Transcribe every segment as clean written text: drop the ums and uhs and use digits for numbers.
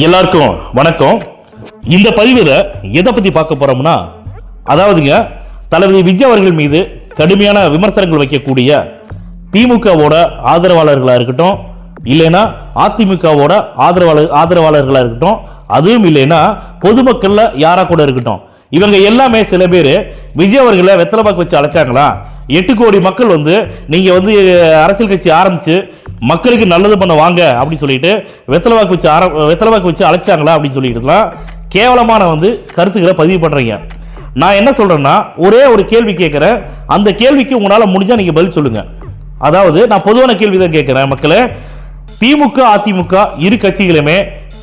எல்லாருக்கும் வணக்கம். இந்த பதிவில் எதை பற்றி பார்க்க போறோம்னா, அதாவதுங்க தளபதி விஜய் அவர்கள் மீது கடுமையான விமர்சனங்கள் வைக்கக்கூடிய திமுகவோட ஆதரவாளர்களாக இருக்கட்டும், இல்லைன்னா அதிமுகவோட ஆதரவாளர்களாக இருக்கட்டும், அதுவும் இல்லைன்னா பொதுமக்கள்ல யாரா கூட இருக்கட்டும், இவங்க எல்லாமே சில பேர் விஜய் அவர்களை வெத்தலை பாக்கு வச்சு அழைச்சாங்களா, 8 கோடி மக்கள் நீங்க அரசியல் கட்சி ஆரம்பிச்சு மக்களுக்கு நல்லது பண்ண வாங்க அப்படின்னு சொல்லிட்டு வெத்தலை பாக்கு வச்சு அழைச்சாங்களா அப்படின்னு சொல்லிட்டுலாம் கேவலமான கருத்துக்களை பதிவு பண்றீங்க. நான் என்ன சொல்றேன்னா, ஒரே ஒரு கேள்வி கேட்கிறேன். அந்த கேள்விக்கு உங்களால முடிஞ்சா நீங்க பதில் சொல்லுங்க. அதாவது நான் பொதுவான கேள்வி தான் கேட்கிறேன். மக்களே, திமுக அதிமுக இரு கட்சிகளுமே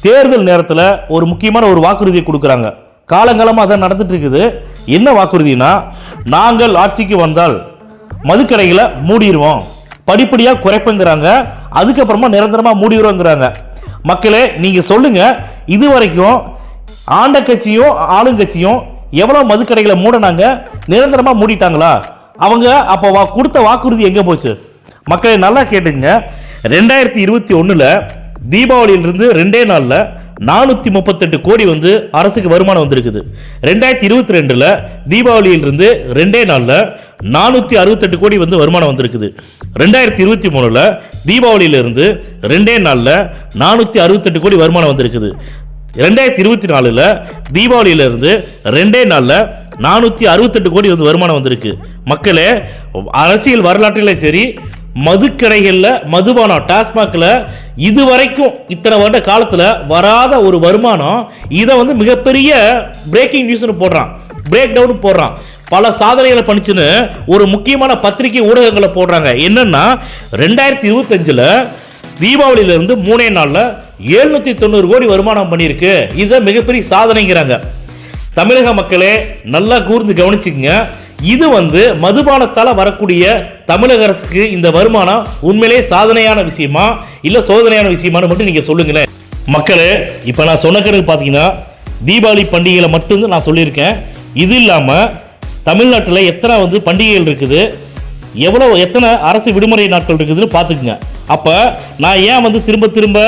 தேர்தல் நேரத்தில் ஒரு முக்கியமான ஒரு வாக்குறுதியை கொடுக்குறாங்க. காலங்காலமாக அதை நடந்துட்டு இருக்குது. என்ன வாக்குறுதினா, நாங்கள் ஆட்சிக்கு வந்தால் மதுக்கடைகளை மூடிடுவோம், படிப்படியாக குறைப்புங்கிறாங்க, அதுக்கப்புறமா நிரந்தரமாக மூடிடுவோங்கிறாங்க. மக்களே, நீங்க சொல்லுங்க, இதுவரைக்கும் ஆண்ட கட்சியும் ஆளுங்கட்சியும் எவ்வளவு மதுக்கடைகளை மூடினாங்க, நிரந்தரமா மூடிட்டாங்களா? அவங்க அப்போ கொடுத்த வாக்குறுதி எங்க போச்சு? மக்களை நல்லா கேட்டுங்க. 2021 தீபாவளியிலிருந்து 2 நாள்ல 438 கோடி அரசுக்கு வருமானம் வந்திருக்குது. 2022 தீபாவளியிலிருந்து 2 நாள்ல 468 கோடி வருமானம் வந்திருக்குது. 2023 தீபாவளியிலிருந்து 2 நாள்ல 468 கோடி வருமானம் வந்திருக்குது. 2024 தீபாவளியிலிருந்து 2 நாள்ல 468 கோடி வருமானம் வந்திருக்கு. மக்களே, அரசியல் வரலாற்றிலே சரி, மதுக்கடைகள்ல மதுபானம் டாஸ்மாக்ல இதுவரைக்கும் இத்தனை வருட காலத்துல வராத ஒரு வருமானம். இதை மிகப்பெரிய பிரேக்கிங் நியூஸ் போடுறான், பிரேக் டவுன் போடுறான், பல சாதனைகளை பண்ணிச்சுன்னு ஒரு முக்கியமான பத்திரிகை ஊடகங்களை போடுறாங்க. என்னன்னா, 2025 தீபாவளியிலிருந்து 3 நாள்ல 790 கோடி வருமானம் பண்ணியிருக்கு. இதுதான் மிகப்பெரிய சாதனைங்கிறாங்க. தமிழக மக்களே, நல்லா கூர்ந்து கவனிச்சுங்க. இது மதுபானத்தால வரக்கூடிய தமிழக அரசுக்கு இந்த வருமானம் உண்மையிலே சாதனையான விஷயமா இல்ல சோதனையான விஷயமானு மட்டும் நீங்க சொல்லுங்களேன். மக்களே, இப்ப நான் சொன்ன கணக்கு பாத்தீங்கன்னா தீபாவளி பண்டிகைகளை மட்டும் நான் சொல்லியிருக்கேன். இது இல்லாம தமிழ்நாட்டில் எத்தனை பண்டிகைகள் இருக்குது, எத்தனை அரசு விடுமுறை நாட்கள் இருக்குதுன்னு பார்த்துக்குங்க. அப்போ நான் ஏன் திரும்ப திரும்ப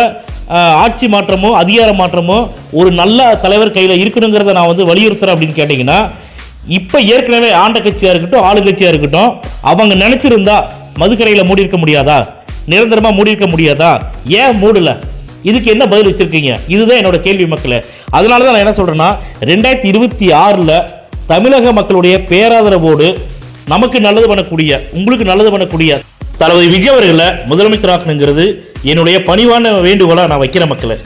ஆட்சி மாற்றமோ அதிகார மாற்றமோ ஒரு நல்ல தலைவர் கையில் இருக்கணுங்கிறத நான் வலியுறுத்துறேன் அப்படின்னு கேட்டிங்கன்னா, இப்போ ஏற்கனவே ஆண்ட கட்சியாக இருக்கட்டும் ஆளுங்கட்சியாக இருக்கட்டும், அவங்க நினச்சிருந்தா மதுக்கடையில் மூடி இருக்க முடியாதா, நிரந்தரமாக மூடி இருக்க முடியாதா? ஏன் மூடல? இதுக்கு என்ன பதில் வச்சிருக்கீங்க? இதுதான் என்னோட கேள்வி மக்களே. அதனால தான் நான் என்ன சொல்கிறேன்னா, 2026 தமிழக மக்களுடைய பேராதரவோடு நமக்கு நல்லது பண்ணக்கூடிய, உங்களுக்கு நல்லது பண்ணக்கூடிய தளபதி விஜய் அவர்களை முதலமைச்சராக்கணுங்கிறது என்னுடைய பணிவான வேண்டுகோளா நான் வைக்கிற மக்களே.